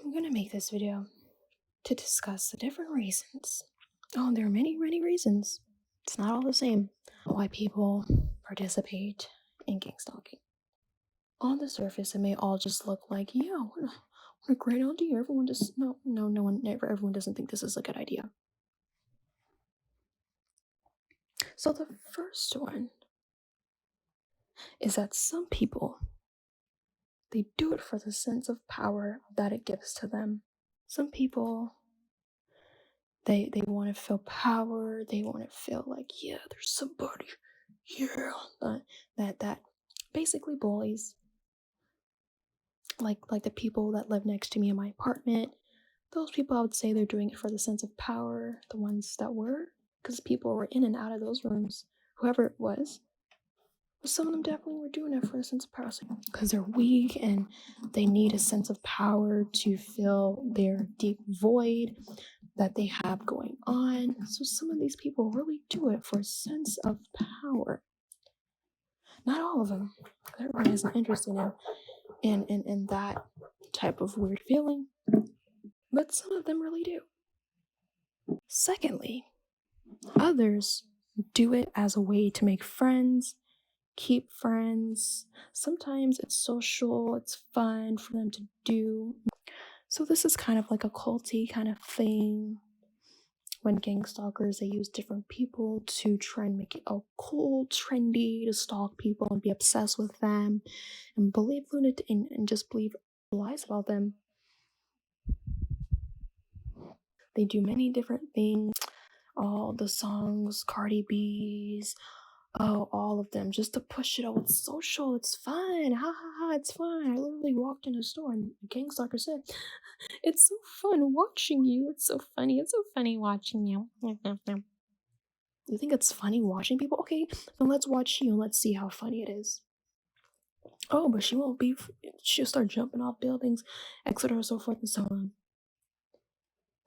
I'm gonna make this video to discuss the different reasons. Oh, there are many, many reasons. It's not all the same. Why people participate in gang stalking. On the surface, it may all just look like, yeah, what a great idea. Everyone just everyone doesn't think this is a good idea. So the first one is that some people, they do it for the sense of power that it gives to them. Some people, they want to feel power. They want to feel like, yeah, there's somebody here that basically bullies, like the people that live next to me in my apartment. Those people, I would say they're doing it for the sense of power. The ones that were, because people were in and out of those rooms, whoever it was. But some of them definitely were doing it for a sense of power, because they're weak and they need a sense of power to fill their deep void that they have going on. So some of these people really do it for a sense of power. Not all of them. Everyone isn't interested in that type of weird feeling, but some of them really do. Secondly, others do it as a way to make friends, keep friends. Sometimes it's social, it's fun for them to do. So this is kind of like a culty kind of thing. When gang stalkers, they use different people to try and make it all cool, trendy, to stalk people and be obsessed with them and believe and just believe lies about them. They do many different things. All the songs, Cardi B's, all of them, just to push it. Oh, it's social, it's fun, ha ha ha, it's fun. I literally walked in a store and the gang stalker said, "It's so fun watching you. It's so funny. It's so funny watching you." You think it's funny watching people? Okay, then let's watch you and let's see how funny it is. Oh, but she won't be. She'll start jumping off buildings, etc., so forth and so on.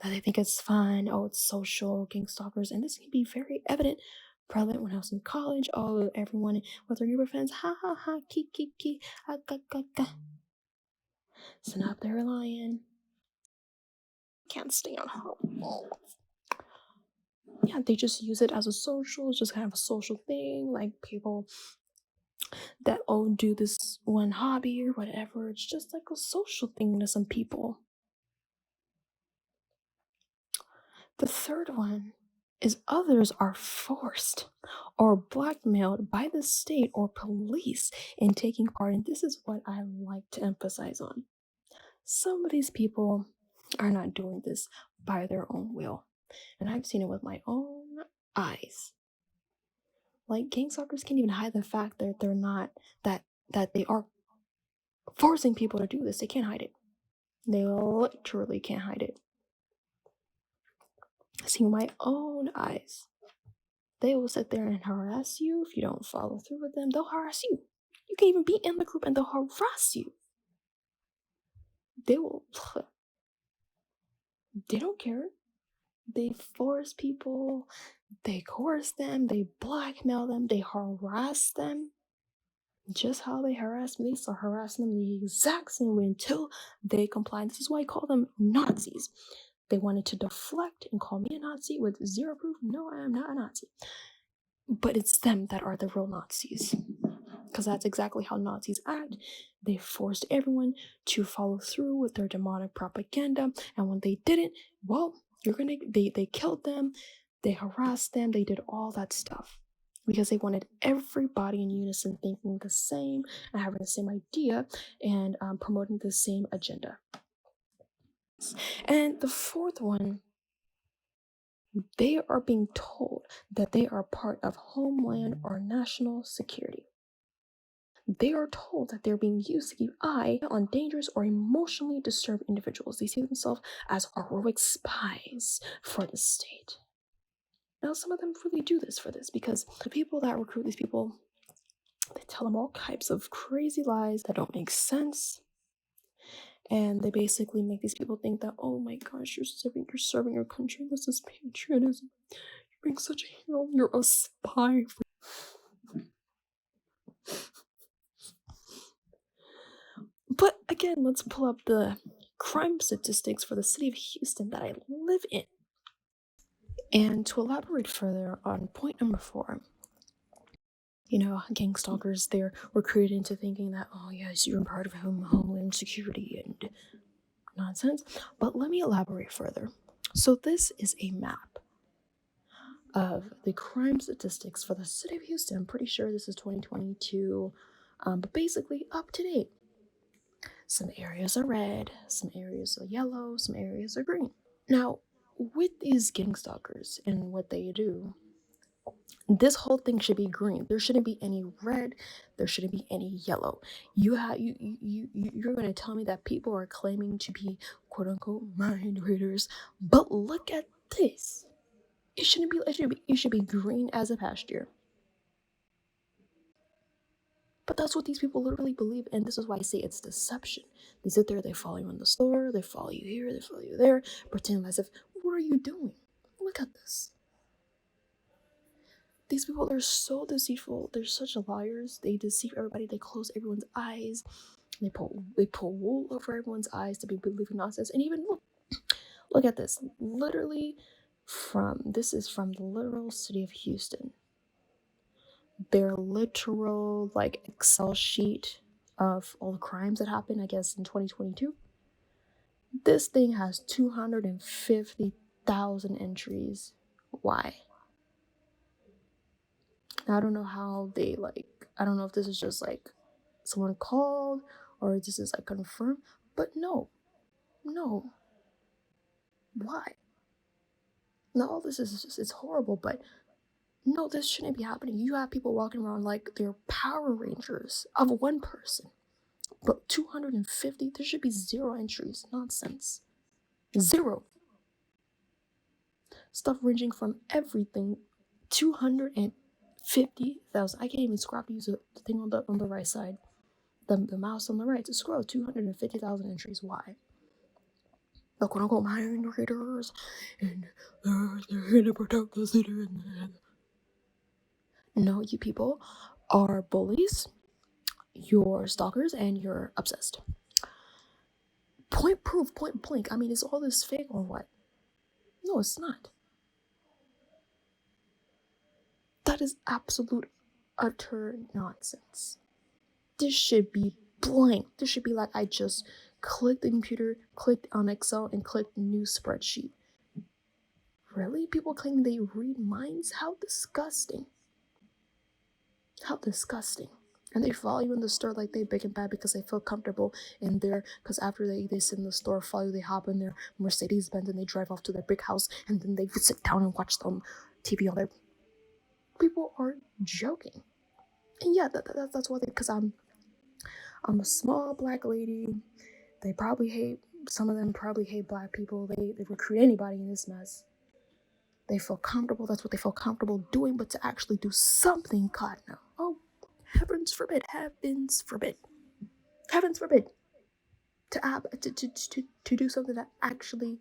That they think it's fun. Oh, it's social, gang stalkers, and this can be very prevalent when I was in college. Oh, everyone with their group of friends, ha ha ha, ki, ha ka ka ka. So now they're lying. Can't stand her. Yeah, they just use it as a social. It's just kind of a social thing. Like people that do this one hobby or whatever. It's just like a social thing to some people. The third one is others are forced or blackmailed by the state or police in taking part. And this is what I like to emphasize on. Some of these people are not doing this by their own will. And I've seen it with my own eyes. Like gang stalkers can't even hide the fact that they're not, that they are forcing people to do this. They can't hide it. They literally can't hide it. Seeing my own eyes. They will sit there and harass you if you don't follow through with them. They'll harass you. You can even be in the group and they'll harass you. They will. They don't care. They force people. They coerce them. They blackmail them. They harass them. Just how they harass me, they start harassing them the exact same way until they comply. This is why I call them Nazis. They wanted to deflect and call me a Nazi with zero proof. No, I am not a Nazi. But it's them that are the real Nazis. Because that's exactly how Nazis act. They forced everyone to follow through with their demonic propaganda. And when they didn't, well, they killed them, they harassed them, they did all that stuff. Because they wanted everybody in unison thinking the same and having the same idea and promoting the same agenda. And the fourth one, they are being told that they are part of homeland or national security. They are told that they're being used to keep eye on dangerous or emotionally disturbed individuals. They see themselves as heroic spies for the state. Now, some of them really do this for this because the people that recruit these people, they tell them all types of crazy lies that don't make sense. And they basically make these people think that, oh my gosh, you're serving your country. This is patriotism. You're being such a hero. You're a spy. But again, let's pull up the crime statistics for the city of Houston that I live in. And to elaborate further on point number 4, gangstalkers, they're recruited into thinking that, oh yes, you're part of homeland security and nonsense. But let me elaborate further. So this is a map of the crime statistics for the city of Houston. I'm pretty sure this is 2022, but basically up to date. Some areas are red, some areas are yellow, some areas are green. Now, with these gangstalkers and what they do, this whole thing should be green. There shouldn't be any red. There shouldn't be any yellow. You're going to tell me that people are claiming to be quote unquote mind readers, but look at this. It should be green as a pasture. But that's what these people literally believe, and this is why I say it's deception. They sit there, they follow you in the store, they follow you here, they follow you there, pretend as if, what are you doing? Look at this. These people, they're so deceitful. They're such liars. They deceive everybody. They close everyone's eyes. They pull wool over everyone's eyes to be believing nonsense. And even look at this. Literally, this is from the literal city of Houston. Their literal Excel sheet of all the crimes that happened, I guess, in 2022. This thing has 250,000 entries. Why? I don't know how they I don't know if this is just someone called or this is confirmed, but no. Why? Now all this is just, it's horrible, but no, this shouldn't be happening. You have people walking around like they're Power Rangers of one person, but 250, there should be 0 entries. Nonsense. 0. Stuff ranging from everything. 250,000. I can't even scrap to use the thing on the right side. The mouse on the right to scroll. 250,000 entries. Why? The quote unquote mind readers, and they're here to protect the city. No, you people are bullies, you're stalkers, and you're obsessed. Point proof, point blank. I mean, is all this fake or what? No, it's not. That is absolute, utter nonsense. This should be blank. This should be I just clicked the computer, clicked on Excel, and clicked new spreadsheet. Really? People claim they read minds? How disgusting. How disgusting. And they follow you in the store like they big and bad because they feel comfortable in there. Because after they sit in the store, follow you, they hop in their Mercedes Benz and they drive off to their big house, and then they sit down and watch them TV on their. People are joking. And yeah, that's why because I'm a small black lady. They probably hate. Some of them probably hate black people. They recruit anybody in this mess. They feel comfortable. That's what they feel comfortable doing. But to actually do something, God no. Oh, heavens forbid. Heavens forbid. Heavens forbid. To do something that actually.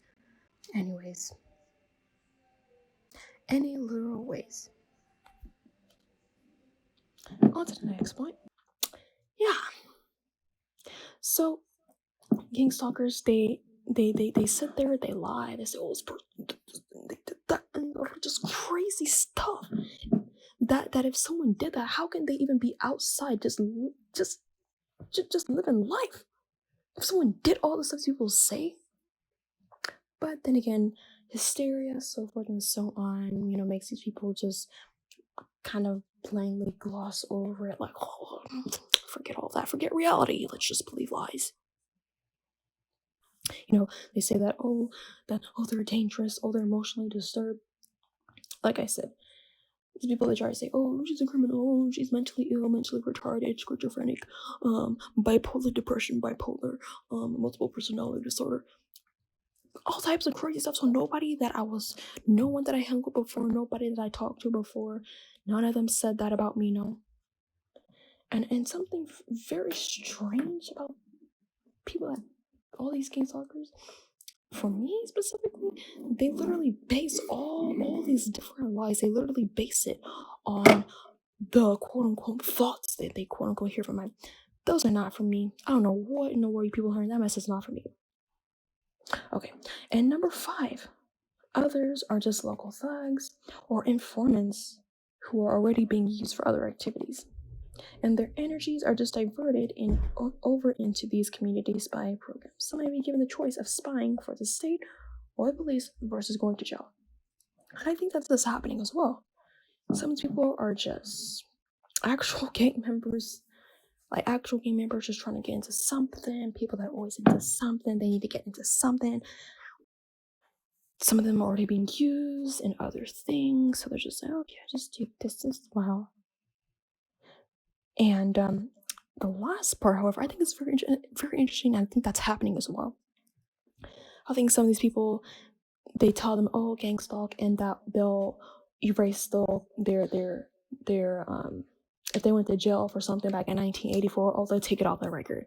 Anyways. Any literal ways. On to the next point. Yeah. So, gangstalkers, they sit there, they lie, they say, oh, it's they did that, and just crazy stuff. That if someone did that, how can they even be outside just living life? If someone did all the stuff people say, but then again, hysteria, so forth and so on, makes these people just kind of blindly gloss over it, oh, forget all that, forget reality, let's just believe lies. They say that they're dangerous, they're emotionally disturbed. Like I said, these people that try to say, oh, she's a criminal, she's mentally ill, mentally retarded, schizophrenic, bipolar depression, bipolar, multiple personality disorder, all types of crazy stuff. So no one that I hung with before, nobody that I talked to before, none of them said that about me, no. And something very strange about people that all these gangstalkers, for me specifically, they literally base all these different lies. They literally base it on the quote unquote thoughts that they quote unquote hear from my. Those are not from me. I don't know what in the world you people hearing. That mess is not for me. Okay, and number 5, others are just local thugs or informants who are already being used for other activities, and their energies are just diverted over into these community spy programs. Some may be given the choice of spying for the state or the police versus going to jail. And I think that's just happening as well. Some people are just actual gang members, like actual gang members just trying to get into something. People that are always into something, they need to get into something. Some of them are already being used in other things, so they're just like, okay, just do this as well. And the last part, however, I think is very interesting. And I think that's happening as well. I think some of these people, they tell them, oh, gang stalk, and that they'll erase their if they went to jail for something back in 1984, oh, they'll take it off their record.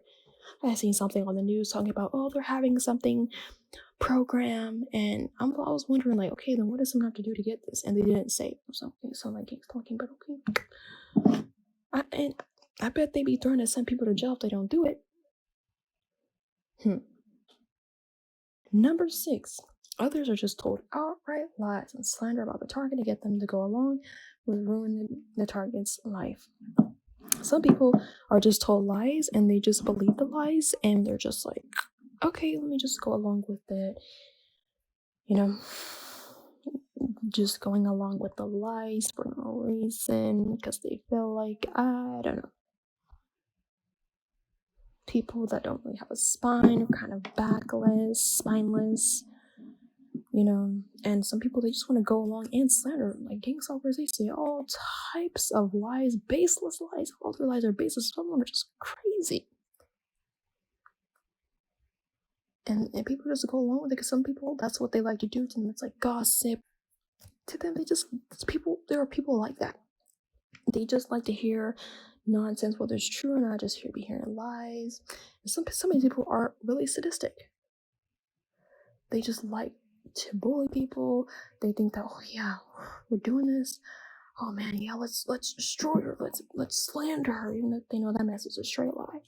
I seen something on the news talking about, oh, they're having something program, and I was wondering, like, okay, then what does someone have to do to get this? And they didn't say. So okay, so like gang stalking, but okay. I bet they be trying to send people to jail if they don't do it. Number 6, others are just told outright lies and slander about the target to get them to go along with ruining the target's life. Some people are just told lies and they just believe the lies and they're just like, okay, let me just go along with it. You know, just going along with the lies for no reason because they feel like, I don't know. People that don't really have a spine are kind of backless, spineless, and some people, they just want to go along and slander. Like gangstalkers, they say all types of lies, baseless lies. All their lies are baseless. Some of them are just crazy. And people just go along with it because some people, that's what they like to do to them. It's like gossip. To them, there are people like that. They just like to hear nonsense, whether it's true or not, just be hearing lies. And some of these people are really sadistic. They just like to bully people. They think that, oh yeah, we're doing this. Oh man, yeah, let's destroy her. Let's slander her, even if they know that mess is a straight lie.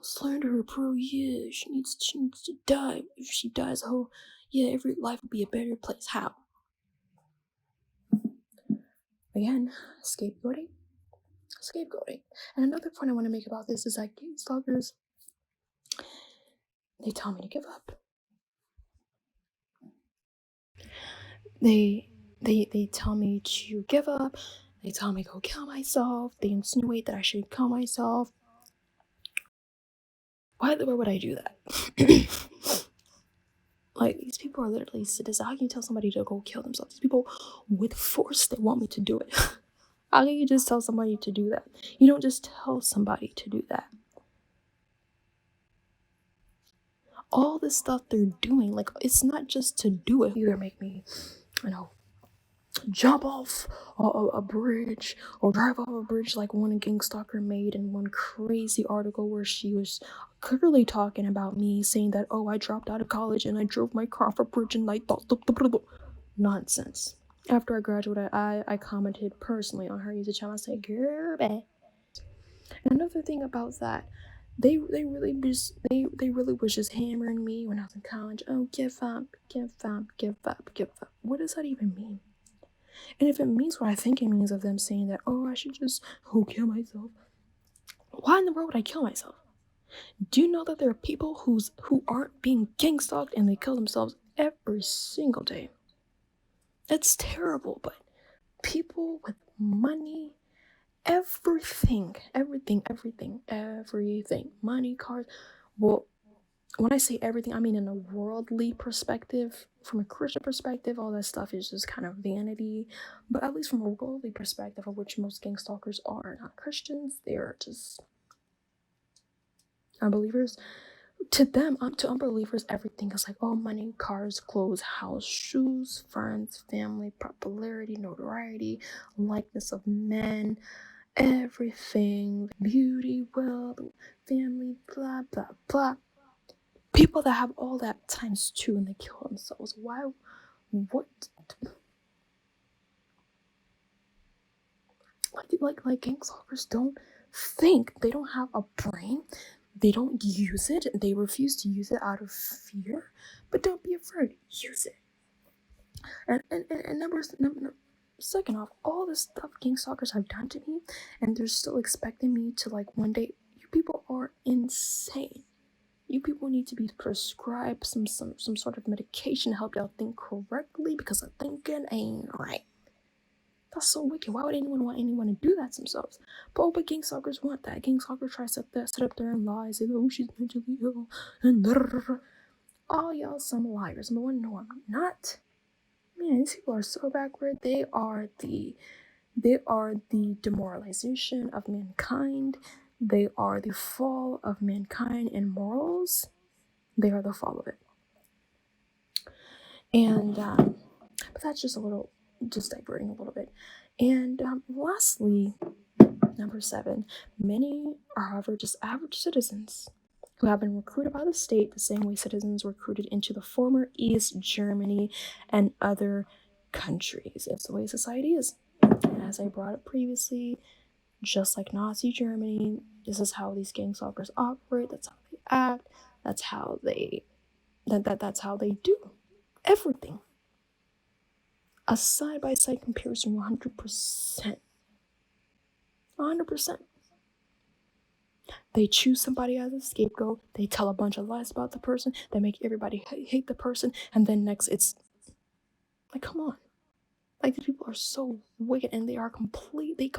Slander her, bro. Yeah, she needs to die. If she dies, oh yeah, every life will be a better place. How? Again, scapegoating. And another point I want to make about this is that gang stalkers, they tell me to give up. They tell me to give up. They tell me to go kill myself. They insinuate that I should kill myself. Why would I do that? Like, these people are literally sadistic. How can you tell somebody to go kill themselves? These people, with force, they want me to do it. How can you just tell somebody to do that? You don't just tell somebody to do that. All the stuff they're doing, like, it's not just to do it. Either make me, jump off a bridge or drive off a bridge like one gang stalker made in one crazy article where she was clearly talking about me, saying that, oh, I dropped out of college and I drove my car off a bridge and I thought nonsense. After I graduated, I commented personally on her YouTube channel. I said, girl, bad. And another thing about that, they really was just hammering me when I was in college. Oh, give up, give up, give up, give up. What does that even mean? And if it means what I think it means of them saying that, oh, I should just kill myself, why in the world would I kill myself? Do you know that there are people who aren't being gang stalked and they kill themselves every single day? It's terrible, but people with money, everything, money, cars, well, when I say everything, I mean in a worldly perspective. From a Christian perspective, all that stuff is just kind of vanity. But at least from a worldly perspective, of which most gang stalkers are not Christians, they're just unbelievers. To them, to unbelievers, everything is like, oh, money, cars, clothes, house, shoes, friends, family, popularity, notoriety, likeness of men, everything, beauty, wealth, family, blah, blah, blah. People that have all that times 2 and they kill themselves. Why? What? Like gang stalkers don't think. They don't have a brain. They don't use it. They refuse to use it out of fear. But don't be afraid. Use it. And second off, all this stuff gangstalkers have done to me, and they're still expecting me to, like, one day. You people are insane. You people need to be prescribed some sort of medication to help y'all think correctly, because the thinking ain't right. That's so wicked. Why would anyone want anyone to do that to themselves? But gangstalkers want that. Gangstalkers try to sit up there and lie, say, oh, she's mentally ill, and all y'all some liars. But one, no, I'm not. Man, these people are so backward. They are the demoralization of mankind. They are the fall of mankind in morals. They are the fall of it. And but that's just diverting a little bit. And lastly, number 7, many are, however, just average citizens who have been recruited by the state the same way citizens recruited into the former East Germany and other countries. It's the way society is. And as I brought up previously, just like Nazi Germany, this is how these gangstalkers operate. That's how they act. That's how they do everything. A side-by-side comparison, 100%. 100%. They choose somebody as a scapegoat. They tell a bunch of lies about the person. They make everybody hate the person. And then next, it's like, come on. Like, these people are so wicked, and they act completely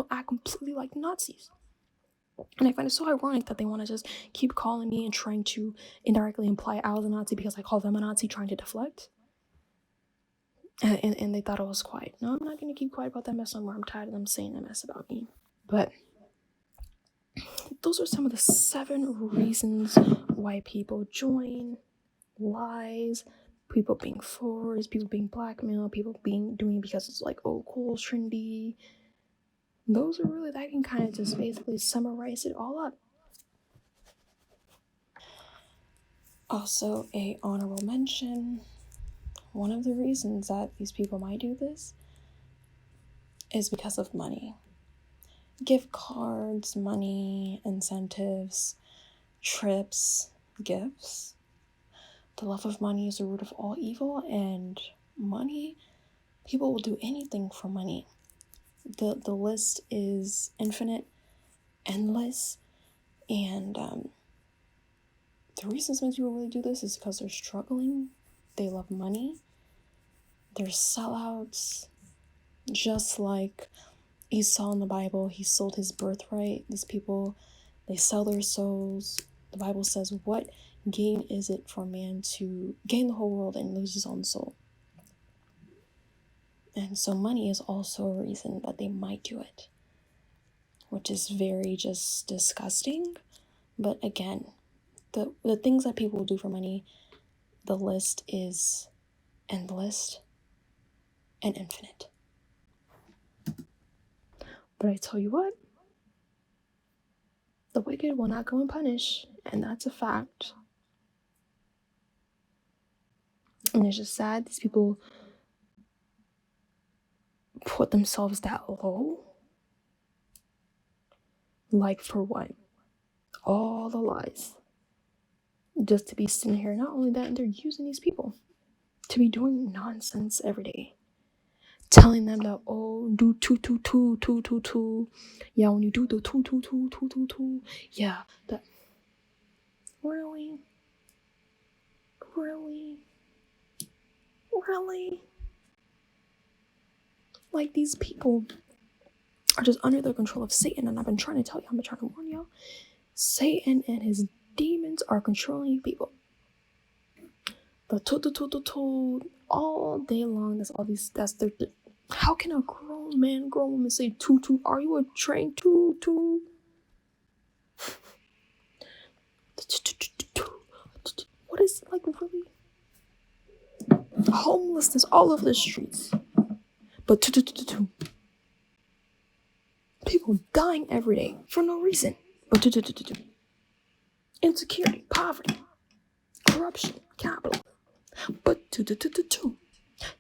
like Nazis. And I find it so ironic that they want to just keep calling me and trying to indirectly imply I was a Nazi because I call them a Nazi, trying to deflect. And they thought I was quiet. No, I'm not going to keep quiet about that mess no more. I'm tired of them saying that mess about me. But those are some of the 7 reasons why people join. Lies, people being forced, people being blackmailed, people doing because it's like, oh, cool, trendy. Those are really, that can kind of just basically summarize it all up. Also, a honorable mention. One of the reasons that these people might do this is because of money. Gift cards, money, incentives, trips, gifts. The love of money is the root of all evil, and money, people will do anything for money. The list is infinite, endless, and the reasons most people really do this is because they're struggling, they love money, they're sellouts, just like Esau in the Bible. He sold his birthright. These people, they sell their souls. The Bible says, what gain is it for man to gain the whole world and lose his own soul? And so money is also a reason that they might do it, which is very just disgusting. But again, the things that people do for money, the list is endless and infinite. But I tell you what, the wicked will not go unpunished, and that's a fact. And it's just sad these people put themselves that low. Like, for what? All the lies. Just to be sitting here. Not only that, they're using these people to be doing nonsense every day. Telling them that, oh, do 2 Yeah, when you do the 2 yeah, that. Really? Like, these people are just under the control of Satan, and I've been trying to tell you, I've been trying to warn y'all. Satan and his demons are controlling you people. The 2 all day long. That's their. How can a grown man, grown woman say 2? Are you a trained 2? What is, like, really? Homelessness all over the streets. But 2. People dying every day for no reason. But 2. Insecurity, poverty, corruption, capital. But 2.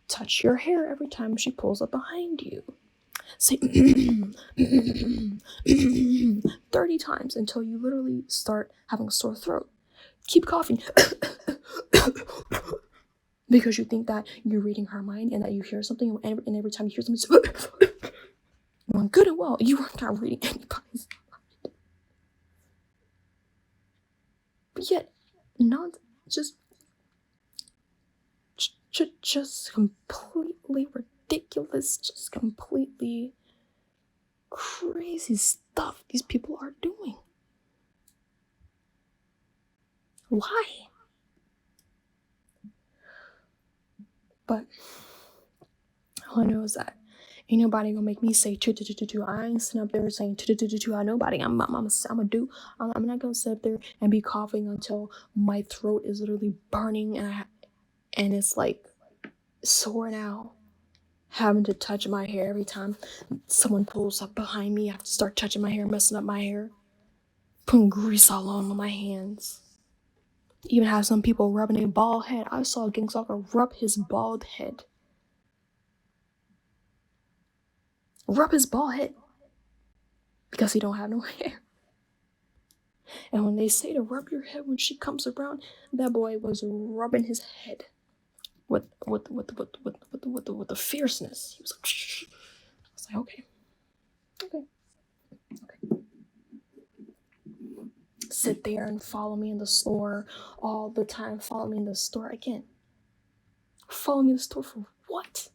Touch your hair every time she pulls up behind you. Say, 30 times until you literally start having a sore throat. Keep coughing because you think that you're reading her mind and that you hear something, and every time you hear something, when good and well, you are not reading anybody's mind. But yet, not just completely ridiculous, just completely crazy stuff these people are doing. Why? But all I know is that ain't nobody gonna make me say two. I ain't sitting up there saying two. I nobody. I'm not gonna sit up there and be coughing until my throat is literally burning and it's like sore now. Having to touch my hair every time someone pulls up behind me. I have to start touching my hair, messing up my hair, putting grease all on my hands. Even have some people rubbing a bald head. I saw a gangstalker rub his bald head. Rub his bald head because he don't have no hair. And when they say to rub your head when she comes around, that boy was rubbing his head with the fierceness. He was like, shh. I was like, okay. Sit there and follow me in the store all the time. Follow me in the store again. Follow me in the store for what?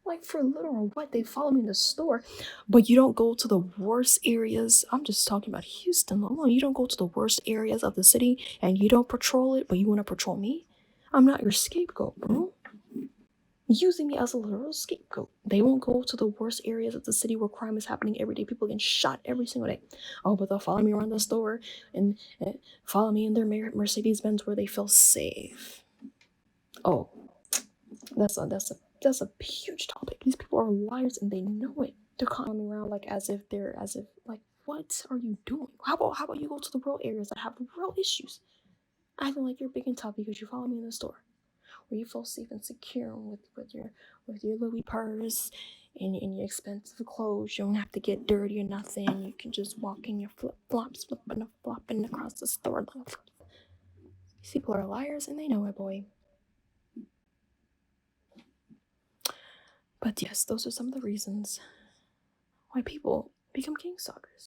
Like for literal what? They follow me in the store, but you don't go to the worst areas. I'm just talking about Houston alone. You don't go to the worst areas of the city and you don't patrol it, but you want to patrol me? I'm not your scapegoat, bro. Using me as a literal scapegoat. They won't go to the worst areas of the city where crime is happening every day. People getting shot every single day. Oh, but they'll follow me around the store and follow me in their Mercedes Benz where they feel safe. Oh, that's a huge topic. These people are liars and they know it. They're coming around like as if like, what are you doing? How about you go to the rural areas that have real issues? Acting like you're big and tough because you follow me in the store, where you feel safe and secure with your Louis purse and your expensive clothes. You don't have to get dirty or nothing. You can just walk in your flip flops, flopping across the store. These people are liars and they know it, boy. But yes, those are some of the reasons why people become gangstalkers.